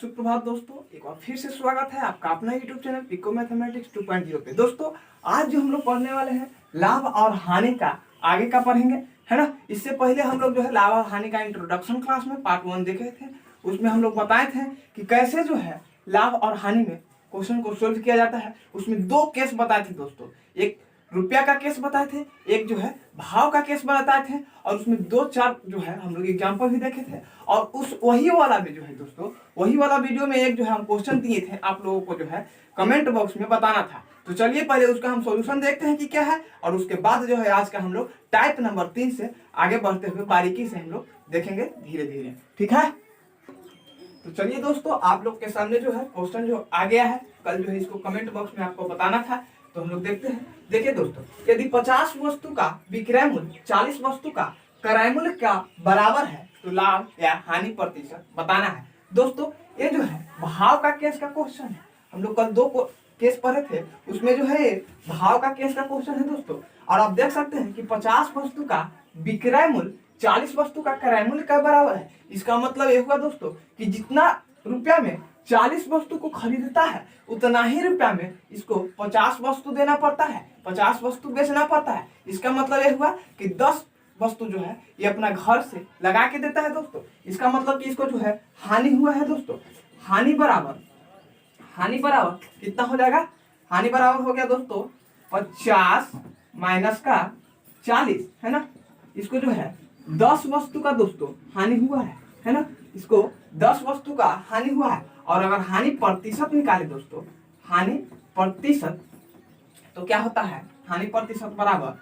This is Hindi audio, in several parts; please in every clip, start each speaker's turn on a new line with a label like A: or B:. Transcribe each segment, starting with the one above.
A: सुप्रभात दोस्तों, एक बार फिर से स्वागत है आपका अपना यूट्यूब चैनल पिको मैथमेटिक्स 2.0 पे। दोस्तों आज जो हम लोग पढ़ने वाले हैं लाभ और हानि का आगे का पढ़ेंगे, है ना। इससे पहले हम लोग जो है लाभ और हानि का इंट्रोडक्शन क्लास में पार्ट 1 देखे थे। उसमें हम लोग बताए थे कि कैसे जो है लाभ और हानि में क्वेश्चन को सोल्व किया जाता है। उसमें 2 केस बताए थे दोस्तों, एक रुपया का केस बताए थे, एक जो है भाव का केस बताए थे, और उसमें 2-4 जो है हम लोग एग्जाम्पल भी देखे थे। और उस वही वाला में जो है दोस्तों, वही वाला वीडियो में एक जो है हम क्वेश्चन दिए थे, आप लोगों को जो है कमेंट बॉक्स में बताना था। तो चलिए पहले उसका हम सॉल्यूशन देखते हैं कि क्या है, और उसके बाद जो है आज का हम लोग टाइप नंबर 3 से आगे बढ़ते हुए बारीकी से हम लोग देखेंगे धीरे धीरे, ठीक है। तो चलिए दोस्तों, आप लोग के सामने जो है क्वेश्चन जो आ गया है, कल जो है इसको कमेंट बॉक्स में आपको बताना था, तो हम लोग देखते हैं। देखिए दोस्तों, यदि 50 वस्तु का विक्रय मूल्य 40 वस्तु का क्रय मूल्य का बराबर है तो लाभ या हानि प्रतिशत बताना है। दोस्तों ये जो है भाव का केस का क्वेश्चन है। हम लोग कल 2 केस पढ़े थे, उसमें जो है भाव का केस का क्वेश्चन है दोस्तों। और आप देख सकते हैं कि 50 वस्तु का विक्रय मूल्य 40 वस्तु का क्रय मूल्य का बराबर है। इसका मतलब ये हुआ दोस्तों कि जितना रुपया में 40 वस्तु को खरीदता है उतना ही रुपया में इसको 50 वस्तु देना पड़ता है, 50 वस्तु बेचना पड़ता है। इसका मतलब ये हुआ कि 10 वस्तु जो है ये अपना घर से लगा के देता है दोस्तों। इसका मतलब कि इसको जो है हानि हुआ है दोस्तों। हानि बराबर कितना हो जाएगा? हानि बराबर हो गया दोस्तों 50 माइनस का 40, है ना। इसको जो है 10 वस्तु का दोस्तों हानि हुआ है ना। इसको 10 वस्तु का हानि हुआ है। और अगर हानि प्रतिशत निकाले दोस्तों, हानि प्रतिशत तो क्या होता है? हानि प्रतिशत बराबर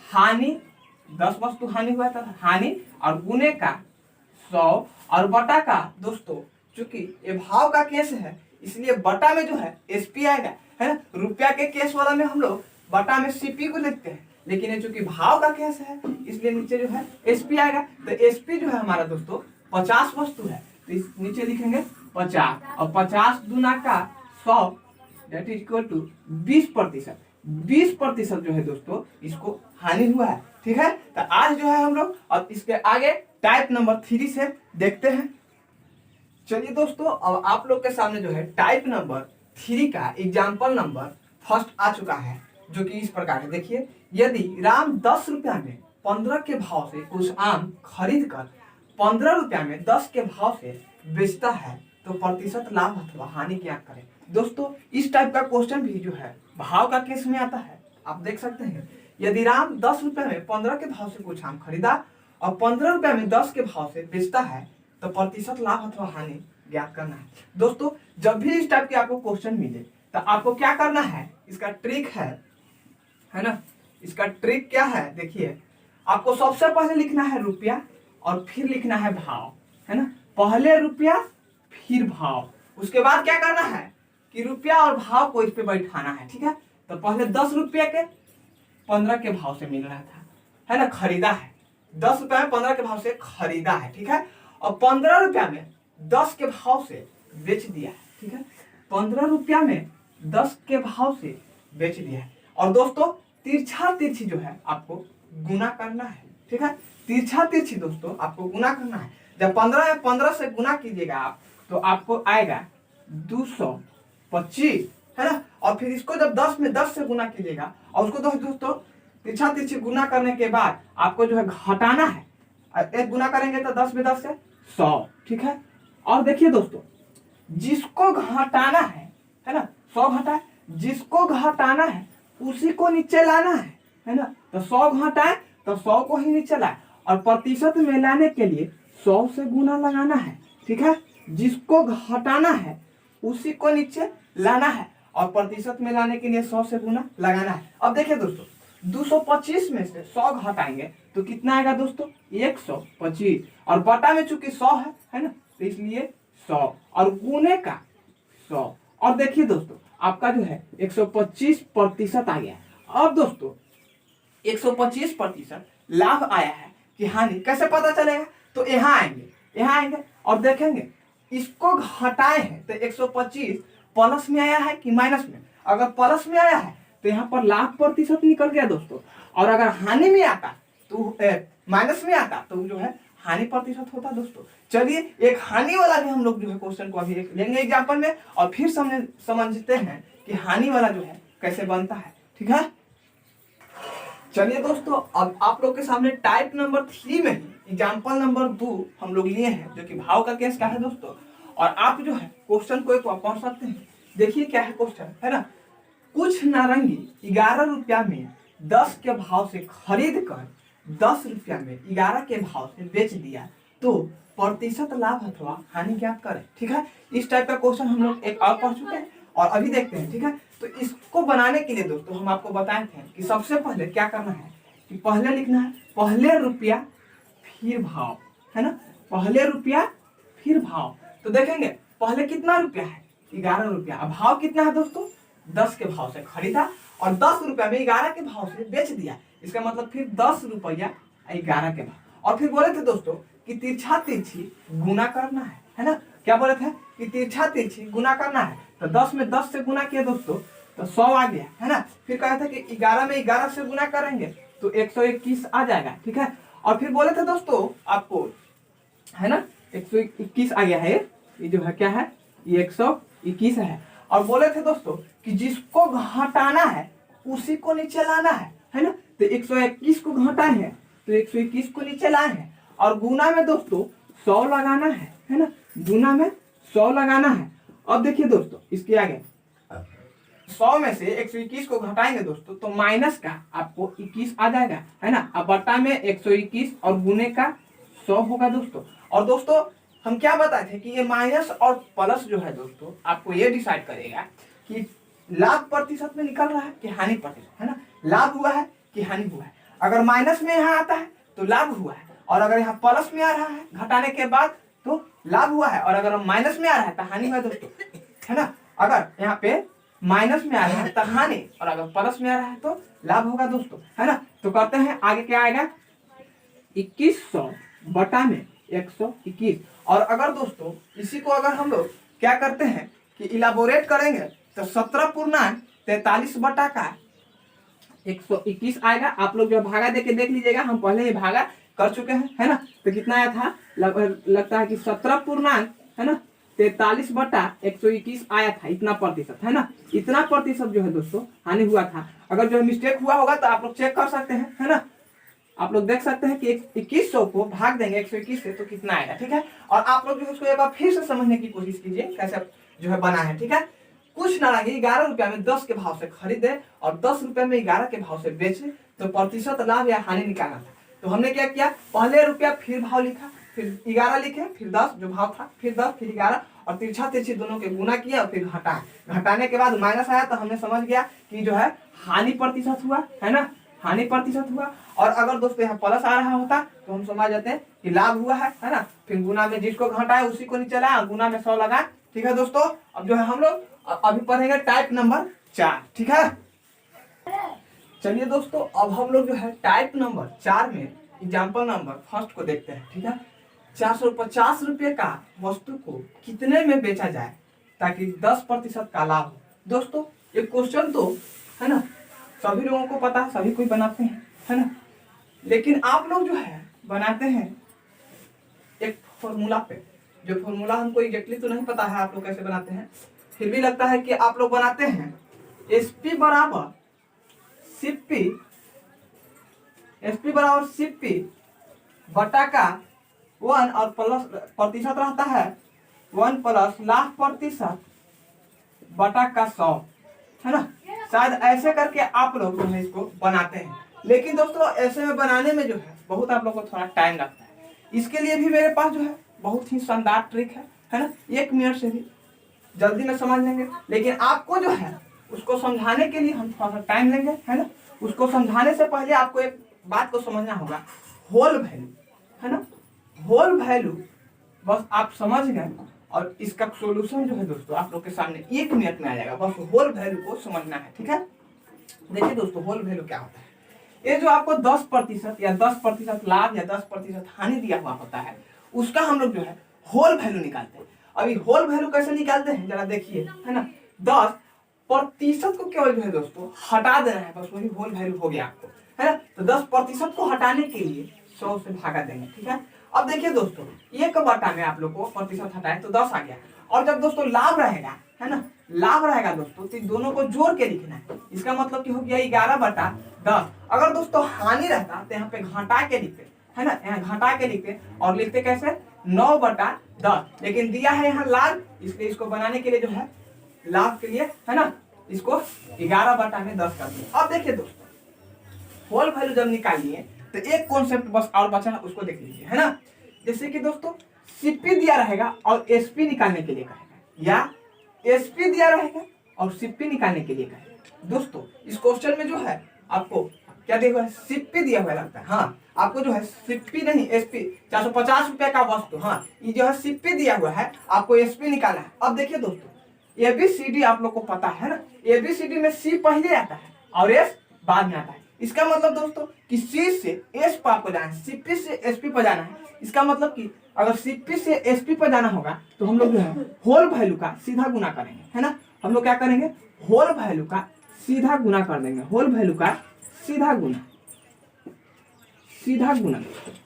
A: हानि 10 वस्तु हानि हुआ था, हानि और गुने का 100 और बटा का दोस्तों, चूंकि ये भाव का केस है इसलिए बटा में जो है एसपी आएगा, है ना। रुपया के केस वाला में हम लोग बटा में सीपी को लिखते हैं, लेकिन ये चूंकि भाव का केस है इसलिए नीचे जो है एसपी आएगा। तो एसपी जो है हमारा दोस्तों 50 वस्तु है, तो इस नीचे लिखेंगे 50 और 50 दूना का 100 दैट इज इक्वल टू 20%। 20% जो है दोस्तों इसको हानि हुआ है, ठीक है। तो आज जो है हम लोग अब इसके आगे टाइप नंबर 3 से देखते हैं। चलिए दोस्तों, अब आप लोग के सामने जो है टाइप नंबर 3 का एग्जाम्पल नंबर फर्स्ट आ चुका है, जो कि इस प्रकार है। देखिए, यदि राम 10 रुपया में 15 के भाव से कुछ आम खरीद कर 15 रुपया में 10 के भाव से बेचता है तो प्रतिशत लाभ अथवा हानि क्या करें। दोस्तों इस टाइप का क्वेश्चन भी जो है भाव का केस में आता है। आप देख सकते हैं, यदि राम 10 रुपया में 15 के भाव से कुछ आम खरीदा और 15 रुपया में 10 के भाव से बेचता है तो प्रतिशत लाभ अथवा हानि ज्ञात करना है। दोस्तों जब भी इस टाइप के आपको क्वेश्चन मिले तो आपको क्या करना है, इसका ट्रिक है ना। इसका ट्रिक क्या है? देखिए, आपको सबसे पहले लिखना है रुपया और फिर लिखना है भाव, है ना। पहले रुपया फिर भाव, उसके बाद क्या करना है कि रुपया और भाव को इस पे बैठाना है, ठीक है। तो पहले 10 रुपया के 15 के भाव से मिल रहा था, है ना, खरीदा है। 10 रुपया में 15 के भाव से खरीदा है, ठीक है। और 15 रुपया में 10 के भाव से बेच दिया है, ठीक है। 15 रुपया में 10 के भाव से बेच दिया है। और दोस्तों तिरछा तिरछी जो है आपको गुना करना है, ठीक है। तिरछा तिरछी दोस्तों आपको गुना करना है। जब 15 या 15 से गुना कीजिएगा आप तो आपको आएगा 225, है ना। और फिर इसको जब 10 में 10 से गुना कीजिएगा और उसको दोस्तों तिरछा तिरछी गुना करने के बाद आपको जो है घटाना है। एक गुना करेंगे तो 10 में 10 से 100, ठीक है। और देखिए दोस्तों, जिसको घटाना है ना, 100 घटाए, जिसको घटाना है उसी को नीचे लाना है ना। तो 100 घटाए तो 100 को ही नीचे लाए, और प्रतिशत में लाने के लिए 100 से गुना लगाना है, ठीक है। जिसको घटाना है उसी को नीचे लाना है और प्रतिशत में लाने के लिए 100 से गुना लगाना है। अब देखिए दोस्तों, 225 में से 100 घटाएंगे तो कितना आएगा दोस्तों? 125, और बटा में चूंकि 100 है ना, तो इसलिए 100 और गुने का 100। और देखिए दोस्तों आपका जो है 125% आ गया है। अब दोस्तों 125% लाभ आया है कि हानि कैसे पता चलेगा? तो यहाँ आएंगे और देखेंगे इसको घटाए हैं तो 125 प्लस में आया है कि माइनस में। अगर प्लस में आया है तो यहाँ पर लाभ प्रतिशत निकल गया दोस्तों, और अगर हानि में आता तो माइनस में आता तो जो है हानि प्रतिशत होता है दोस्तों। चलिए एक हानि वाला भी हम लोग जो है क्वेश्चन को अभी लेंगे एग्जाम्पल में, और फिर समझते हैं कि हानि वाला जो है कैसे बनता है, ठीक है। चलिए दोस्तों, अब आप लोग के सामने टाइप नंबर 3 में ही एग्जाम्पल नंबर 2 हम लोग लिए हैं, जो कि भाव का केस का है दोस्तों। और आप जो है क्वेश्चन को एक बार पढ़ सकते हैं। देखिए क्या है क्वेश्चन, है ना। कुछ नारंगी 11 रुपया में 10 के भाव से खरीद कर 10 रुपया में 11 के भाव से बेच दिया, तो प्रतिशत लाभ अथवा हानि ज्ञात करें, ठीक है। इस टाइप का क्वेश्चन हम लोग एक और पढ़ चुके हैं और अभी देखते हैं, ठीक है। तो इसको बनाने के लिए दोस्तों हम आपको बताए थे कि सबसे पहले क्या करना है कि पहले लिखना है पहले रुपया फिर भाव, है ना। पहले रुपया फिर भाव। तो देखेंगे पहले कितना रुपया है, 11 रुपया। अब भाव कितना है दोस्तों, 10 के भाव से खरीदा और 10 रुपया में 11 के भाव से बेच दिया। इसका मतलब फिर 10 रुपया 11 के भाव। और फिर बोले थे दोस्तों कि तिरछा तिरछी गुना करना है ना। क्या बोले थे कि तिरछा तिरछी गुना करना है। तो 10 में 10 से गुना किया दोस्तों तो 100 आ गया, है ना। फिर कहा था कि 11 में 11 से गुना करेंगे तो 121 आ जाएगा, ठीक है। और फिर बोले थे दोस्तों आपको, है ना, 121 आ गया है। ये जो है क्या है, ये 121 है। और बोले थे दोस्तों कि जिसको घटाना है उसी को नीचे लाना है ना। तो 121 को घटाए हैं तो 121 को नीचे लाए हैं। और गुना में दोस्तों 100 लगाना है ना। गुना में 100 लगाना है। अब देखिए दोस्तों इसके आगे 100 में से 121 को घटाएंगे दोस्तों तो माइनस का आपको 21 आ जाएगा, है ना। अब बटा में 121 और गुने का 100 होगा दोस्तों। और दोस्तों हम क्या बताए थे कि ये माइनस और प्लस जो है दोस्तों आपको ये डिसाइड करेगा कि लाभ प्रतिशत में निकल रहा है कि हानि प्रतिशत, है ना। लाभ हुआ है कि हानि हुआ है। अगर माइनस में यहाँ आता है तो लाभ हुआ है, और अगर यहाँ प्लस में आ रहा है घटाने के बाद तो लाभ हुआ है, और अगर माइनस में आ रहा है तो हानि हुआ दोस्तों, है ना। अगर यहाँ पे माइनस में आ रहा है तो हानि, और अगर प्लस में आ रहा है तो लाभ होगा दोस्तों, है ना। तो करते हैं आगे क्या आएगा, 2100 बटा में 121। और अगर दोस्तों इसी को अगर हम लोग क्या करते हैं कि इलाबोरेट करेंगे तो 17.43 बटा का 121 आएगा। आप लोग जो भागा देके देख लीजिएगा, हम पहले ही भागा कर चुके हैं, है ना। तो कितना आया था, लगता है कि 17 है ना 43 बटा 121 आया था, इतना प्रतिशत, है ना। इतना प्रतिशत जो है दोस्तों हानि हुआ था। अगर जो मिस्टेक हुआ होगा तो आप लोग चेक कर सकते हैं, है ना। आप लोग देख सकते हैं कि 2100 को भाग देंगे 121 से तो कितना आएगा, ठीक है। और आप लोग जो है उसको एक बार फिर से समझने की कोशिश कीजिए कैसे जो है बना है, ठीक है। कुछ नारंगी 11 रुपया में 10 के भाव से खरीदे और 10 रुपया में 11 के भाव से बेचे, तो प्रतिशत लाभ या हानि निकालना था। तो हमने क्या किया, पहले रुपया फिर भाव लिखा, फिर 11 लिखे, फिर 10 जो भाव था, फिर 10, फिर 11, और तिरछा तिरछी दोनों के गुना किया और फिर घटाए। घटाने के बाद माइनस आया तो हमने समझ गया कि जो है हानि प्रतिशत हुआ, है ना, हानि प्रतिशत हुआ। और अगर दोस्तों यहाँ प्लस आ रहा होता तो हम समझ जाते हैं कि लाभ हुआ है ना। फिर गुना में जिसको घटाए उसी को नीचे लाया, गुना में 100 लगाए, ठीक है दोस्तों। अब जो है हम लोग अभी पढ़ेंगे टाइप नंबर 4, ठीक है। चलिए दोस्तों अब हम लोग जो है टाइप नंबर 4 में एग्जाम्पल नंबर फर्स्ट को देखते हैं, ठीक है। 450 रुपये का वस्तु को कितने में बेचा जाए ताकि 10% का लाभ हो। दोस्तों ये क्वेश्चन तो है ना सभी लोगों को पता है, सभी कोई बनाते हैं, है ना। लेकिन आप लोग जो है बनाते हैं एक फॉर्मूला पे, जो फॉर्मूला हमको एग्जैक्टली तो नहीं पता है आप लोग कैसे बनाते हैं, फिर भी लगता है कि आप लोग बनाते हैं SP बराबर CP, SP बराबर CP बटा का 1 और प्लस प्रतिशत रहता है 1 प्लस लाख प्रतिशत बटा का 100, है ना। शायद ऐसे करके आप लोग जो है इसको बनाते हैं। लेकिन दोस्तों ऐसे में बनाने में जो है बहुत आप लोग को थोड़ा टाइम लगता है। इसके लिए भी मेरे पास जो है बहुत ही शानदार ट्रिक है ना। 1 मिनट से भी जल्दी में समझ लेंगे, लेकिन आपको जो है उसको समझाने के लिए हम थोड़ा सा टाइम लेंगे, है ना। उसको समझाने से पहले आपको एक बात को समझना होगा, होल वैल्यू, है ना। होल वैल्यू बस आप समझ गए और इसका सॉल्यूशन जो है दोस्तों आप लोग के सामने 1 मिनट में आ जाएगा। बस होल वैल्यू को समझना है, ठीक है। देखिए दोस्तों होल वैल्यू क्या होता है, ये जो आपको 10% या 10% लाभ या 10% हानि दिया हुआ होता है उसका हम लोग जो है होल वैल्यू निकालते हैं। अभी होल वैल्यू कैसे निकालते हैं जरा देखिए, है ना। 10% को केवल जो है दोस्तों हटा देना है, बस वही होल वैल्यू हो गया आपको, है ना। तो 10% को हटाने के लिए 100 से भागा देंगे, ठीक है। अब देखिए दोस्तों, 1 में आप लोग को प्रतिशत हटाए तो 10 आ गया। और जब दोस्तों लाभ रहेगा, है ना, लाभ रहेगा दोस्तों, तो इन दोनों को जोड़ के लिखना है। इसका मतलब कि हो गया 11/10। अगर दोस्तों हानि रहता तो यहाँ पे घटा के लिखते, है ना, यहाँ घटा के लिखते और लिखते कैसे 9/10, लेकिन दिया है यहाँ लाभ, इसलिए इसको बनाने के लिए जो है लाभ के लिए, है ना, इसको 11/10 कर दिया। अब देखिए दोस्तों, होल वैल्यू जब निकालिए तो एक कॉन्सेप्ट बस और बचा है, उसको देख लीजिए, है ना। जैसे कि दोस्तों सीपी दिया रहेगा और एसपी निकालने के लिए कहेगा, या एसपी दिया रहेगा और सीपी निकालने के लिए कहेगा। दोस्तों इस क्वेश्चन में जो है आपको क्या दिया हुआ है, सीपी दिया हुआ लगता है। हाँ, आपको जो है सीपी नहीं एसपी, 450 रुपए का वस्तु, हाँ ये जो है सीपी दिया हुआ है, आपको एसपी निकालना है। अब देखिए दोस्तों, एबीसीडी आप लोग को पता है ना, एबीसीडी में सी पहले आता है और एस बाद में आता है। इसका मतलब दोस्तों कि सी से एस पर आपको जाना है, सीपी से एसपी पर जाना है। इसका मतलब कि अगर सीपी से एसपी पर जाना होगा तो हम लोग जो है होल वैल्यू का सीधा गुना करेंगे, है ना। हम लोग क्या करेंगे, होल वैल्यू का सीधा गुना कर देंगे, होल वैल्यू का सीधा गुना, सीधा गुना,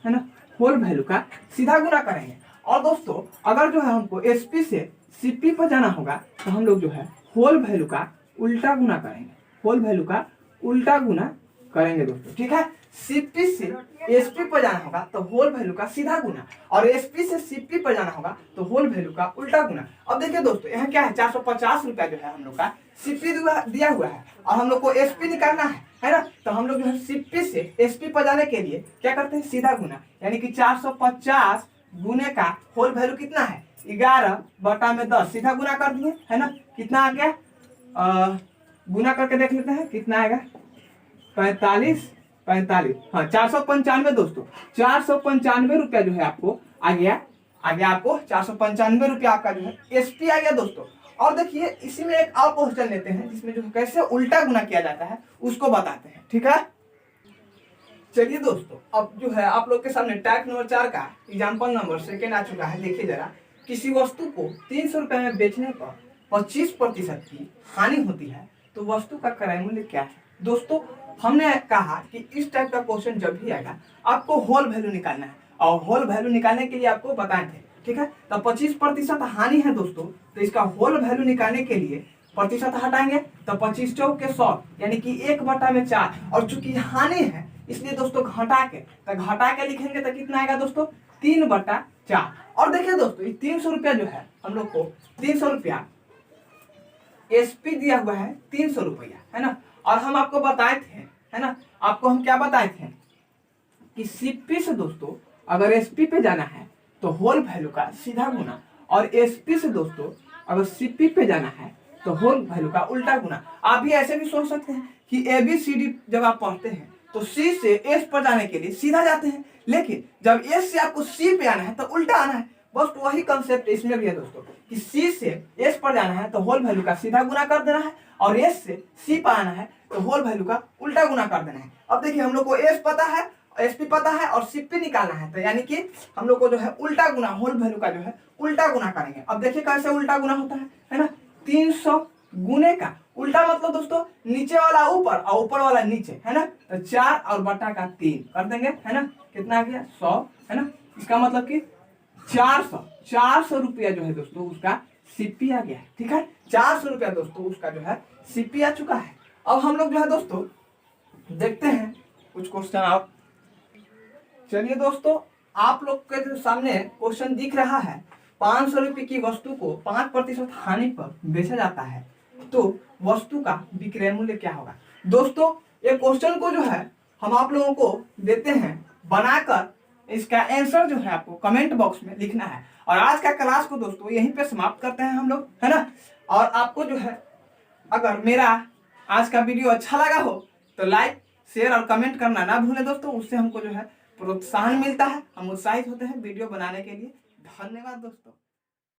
A: है ना, होल वैल्यू का सीधा गुना करेंगे। और दोस्तों अगर जो है हमको एसपी से सीपी पर जाना होगा तो हम लोग जो है होल वैल्यू का उल्टा गुना करेंगे, होल वैल्यू का उल्टा गुना करेंगे दोस्तों, ठीक है। सीपी से एसपी पर जाना होगा तो होल वैल्यू का सीधा गुना, और एसपी से सीपी पर जाना होगा तो होल वैल्यू का उल्टा गुना। अब देखिए दोस्तों, यहाँ क्या है, 450 रुपया जो है हम लोग का सीपी दिया हुआ है और हम लोग को एसपी निकालना है ना। तो हम लोग जो है सीपी से एसपी पर जाने के लिए क्या करते हैं, सीधा गुना, यानी कि 450 गुने का होल वैल्यू कितना है, 11/10, सीधा गुना कर दिए, है ना। कितना आ गया, गुना करके देख लेते हैं कितना आएगा, 45, हाँ 495 दोस्तों, 495 रुपया जो है आपको आ गया आपको 495 रुपया आपका जो है एसपी आ गया दोस्तों। और देखिए इसी में एक और क्वेश्चन लेते हैं जिसमें जो कैसे उल्टा गुना किया जाता है उसको बताते हैं, ठीक है। चलिए दोस्तों, अब जो है आप लोग के सामने टाइप नंबर 4 का एग्जाम्पल नंबर 2 आ चुका है। देखिए जरा, किसी वस्तु को 300 रुपए में बेचने पर 25% की हानि होती है तो वस्तु का क्रय मूल्य क्या है। दोस्तों हमने कहा कि इस टाइप का क्वेश्चन जब भी आएगा आपको होल वैल्यू निकालना है, और होल वैल्यू निकालने के लिए आपको बताए थे, ठीक है। तो 25% हानि है दोस्तों, तो इसका होल वैल्यू निकालने के लिए प्रतिशत हटाएंगे तो 25 चौक के 100, यानी कि 1/4, और चूंकि हानि है इसलिए दोस्तों घटा के लिखेंगे तो कितना आएगा दोस्तों, 3/4। और देखिए दोस्तों, 300 रुपया जो है हम लोग को 300 रुपया एसपी दिया हुआ है, 300 रुपया, है ना। और हम आपको बताए थे, है ना, आपको हम क्या बताए थे कि सीपी से दोस्तों अगर एसपी पे जाना है तो होल वैल्यू का सीधा गुना, और एसपी से दोस्तों अगर सीपी पे जाना है तो होल वैल्यू का उल्टा गुना। आप भी ऐसे भी सोच सकते हैं कि एबीसीडी जब आप पढ़ते हैं तो सी से एस पर जाने के लिए सीधा जाते हैं, लेकिन जब एस से आपको सी पे आना है तो उल्टा आना है। बस वही कंसेप्ट इसमें भी है दोस्तों कि सी से एस पर जाना है तो होल वैल्यू का सीधा गुना कर देना है, और एस से सी पर आना है तो होल वैल्यू का उल्टा गुना कर देना है। अब देखिए हम लोग को एस पता है, एसपी पता है और सीपी निकालना है, तो यानी कि हम लोग को जो है उल्टा गुना, होल वैल्यू का जो है उल्टा गुना करेंगे। अब देखिए कैसे उल्टा गुना होता है ना। 300 गुने का उल्टा मतलब दोस्तों नीचे वाला ऊपर और ऊपर वाला नीचे, है ना। तो 4 और बटा का 3 कर देंगे, है ना। कितना आ गया, 100, है ना। इसका मतलब कि 400 रुपया जो है दोस्तों उसका सीपी आ गया है, ठीक है। 400 रुपया दोस्तों उसका जो है सीपी आ चुका है। अब हम लोग जो है दोस्तों देखते हैं कुछ क्वेश्चन। आप चलिए दोस्तों, आप लोग के सामने क्वेश्चन दिख रहा है, 500 रुपये की वस्तु को 5% हानि पर बेचा जाता है तो वस्तु का विक्रय मूल्य क्या होगा। दोस्तों ये क्वेश्चन को जो है हम आप लोगों को देते हैं बनाकर, इसका आंसर जो है आपको कमेंट बॉक्स में लिखना है। और आज का क्लास को दोस्तों यहीं पे समाप्त करते हैं हम लोग, है ना। और आपको जो है अगर मेरा आज का वीडियो अच्छा लगा हो तो लाइक, शेयर और कमेंट करना ना भूलें दोस्तों, उससे हमको जो है प्रोत्साहन मिलता है, हम उत्साहित होते हैं वीडियो बनाने के लिए। धन्यवाद दोस्तों।